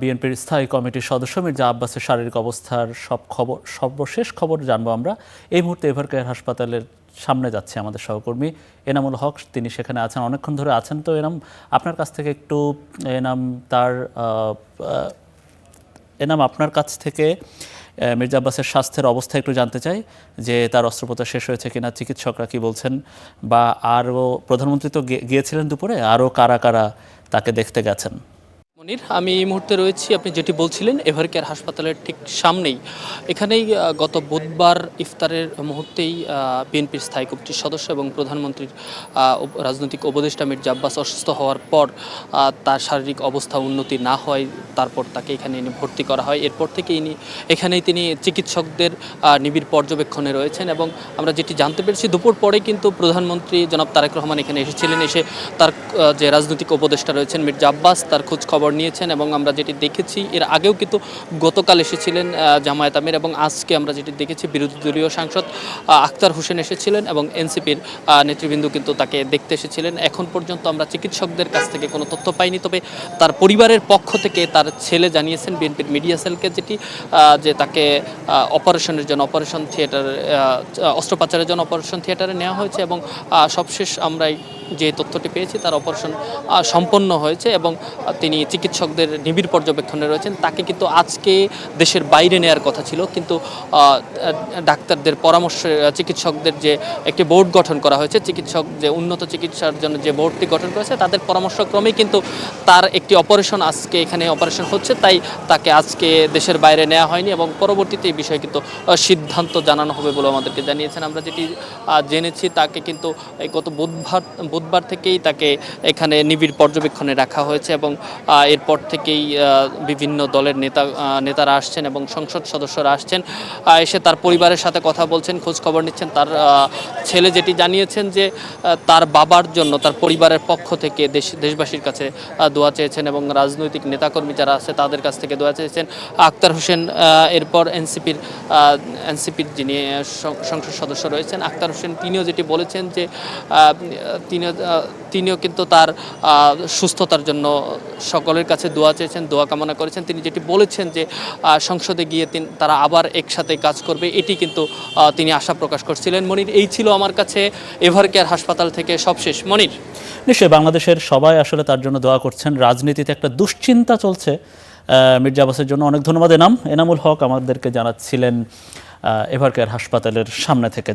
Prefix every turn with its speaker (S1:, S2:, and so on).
S1: বিএনপির স্থায়ী কমিটির সদস্য মির্জা আব্বাসের শারীরিক অবস্থার সর্বশেষ খবর জানবো আমরা। এই মুহূর্তে এভারকেয়ার হাসপাতালের সামনে যাচ্ছে আমাদের সহকর্মী এনামুল হক, তিনি সেখানে আছেন, অনেকক্ষণ ধরে আছেন। তো এনাম, আপনার কাছ থেকে একটু আপনার কাছ থেকে মির্জা আব্বাসের স্বাস্থ্যের অবস্থা একটু জানতে চাই, যে তার অস্ত্রোপচার শেষ হয়েছে কিনা, চিকিৎসকরা কি বলছেন, বা আরও প্রধানমন্ত্রী তো গিয়েছিলেন দুপুরে, আরও কারা কারা তাকে দেখতে গেছেন।
S2: মনির, আমি এই মুহূর্তে রয়েছি আপনি যেটি বলছিলেন এভারকেয়ার হাসপাতালের ঠিক সামনেই। এখানেই গত বুধবার ইফতারের মুহূর্তেই বিএনপির স্থায়ী কমিটির সদস্য এবং প্রধানমন্ত্রীর রাজনৈতিক উপদেষ্টা মির্জা আব্বাস অসুস্থ হওয়ার পর তার শারীরিক অবস্থা উন্নতি না হয়, তারপর তাকে এখানে এনে ভর্তি করা হয়। এরপর থেকে এখানেই তিনি চিকিৎসকদের নিবিড় পর্যবেক্ষণে রয়েছেন। এবং আমরা যেটি জানতে পেরেছি, দুপুর পরে কিন্তু প্রধানমন্ত্রী জনাব তারেক রহমান এখানে এসেছিলেন। এসে তার যে রাজনৈতিক উপদেষ্টা রয়েছেন মির্জা আব্বাস, তার খোঁজ খবর নিয়েছেন। এবং আমরা যেটি দেখেছি, এর আগেও কিন্তু গতকাল এসেছিলেন জামায়াত আমির, এবং আজকে আমরা যেটি দেখেছি বিরোধী দলীয় সাংসদ আখতার হোসেন এসেছিলেন এবং এনসিপির নেতৃবৃন্দ কিন্তু তাকে দেখতে এসেছিলেন। এখন পর্যন্ত আমরা চিকিৎসকদের কাছ থেকে কোনো তথ্য পাইনি, তবে তার পরিবারের পক্ষ থেকে তার ছেলে জানিয়েছেন বিএনপির মিডিয়া সেলকে যে তাকে অপারেশনের জন্য অপারেশন থিয়েটার অস্ত্রোপচারের জন্য অপারেশন থিয়েটারে নেওয়া হয়েছে। এবং সবশেষ আমরা যে তথ্যটি পেয়েছি, তার অপারেশন সম্পন্ন হয়েছে এবং তিনি চিকিৎসকদের নিবিড় পর্যবেক্ষণে রয়েছেন। তাকে কিন্তু আজকে দেশের বাইরে নেওয়ার কথা ছিল, কিন্তু ডাক্তারদের পরামর্শে চিকিৎসকদের যে একটি বোর্ড গঠন করা হয়েছে, চিকিৎসক যে উন্নত চিকিৎসার জন্য যে বোর্ডটি গঠন করেছে, তাদের পরামর্শক্রমেই কিন্তু তার একটি অপারেশন আজকে এখানে অপারেশন হচ্ছে, তাই তাকে আজকে দেশের বাইরে নেওয়া হয়নি। এবং পরবর্তীতে এই বিষয়ে কিন্তু সিদ্ধান্ত জানানো হবে বলে আমাদেরকে জানিয়েছেন। আমরা যেটি জেনেছি, তাকে কিন্তু গত বুধবার থেকেই তাকে এখানে নিবিড় পর্যবেক্ষণে রাখা হয়েছে। এবং এরপর থেকেই বিভিন্ন দলের নেতারা আসছেন এবং সংসদ সদস্যরা আসছেন, এসে তার পরিবারের সাথে কথা বলছেন, খোঁজ খবর নিচ্ছেন। তার ছেলে যেটি জানিয়েছেন যে তার বাবার জন্য তার পরিবারের পক্ষ থেকে দেশবাসীর কাছে দোয়া চেয়েছেন এবং রাজনৈতিক নেতাকর্মী যারা আছে তাদের কাছ থেকে দোয়া চেয়েছেন। আখতার হোসেন, এরপর এনসিপির যিনি সংসদ সদস্য রয়েছেন আখতার হোসেন, তিনিও যেটি বলেছেন যে তিনিও কিন্তু তার সুস্থতার জন্য সকলের কাছে দোয়া চেয়েছেন, দোয়া কামনা করেছেন। তিনি যেটি বলেছেন যে সংসদে গিয়ে তারা আবার একসাথে কাজ করবে, এটি কিন্তু তিনি আশা প্রকাশ করছিলেন। মনির, এই ছিল আমার কাছে এভারকেয়ার হাসপাতাল থেকে সবশেষ। মনির,
S1: নিশ্চয়ই বাংলাদেশের সবাই আসলে তার জন্য দোয়া করছেন। রাজনীতিতে একটা দুশ্চিন্তা চলছে মির্জা আব্বাসের জন্য। অনেক ধন্যবাদ এনামুল হক আমাদেরকে জানাচ্ছিলেন এভারকেয়ার হাসপাতালের সামনে থেকে।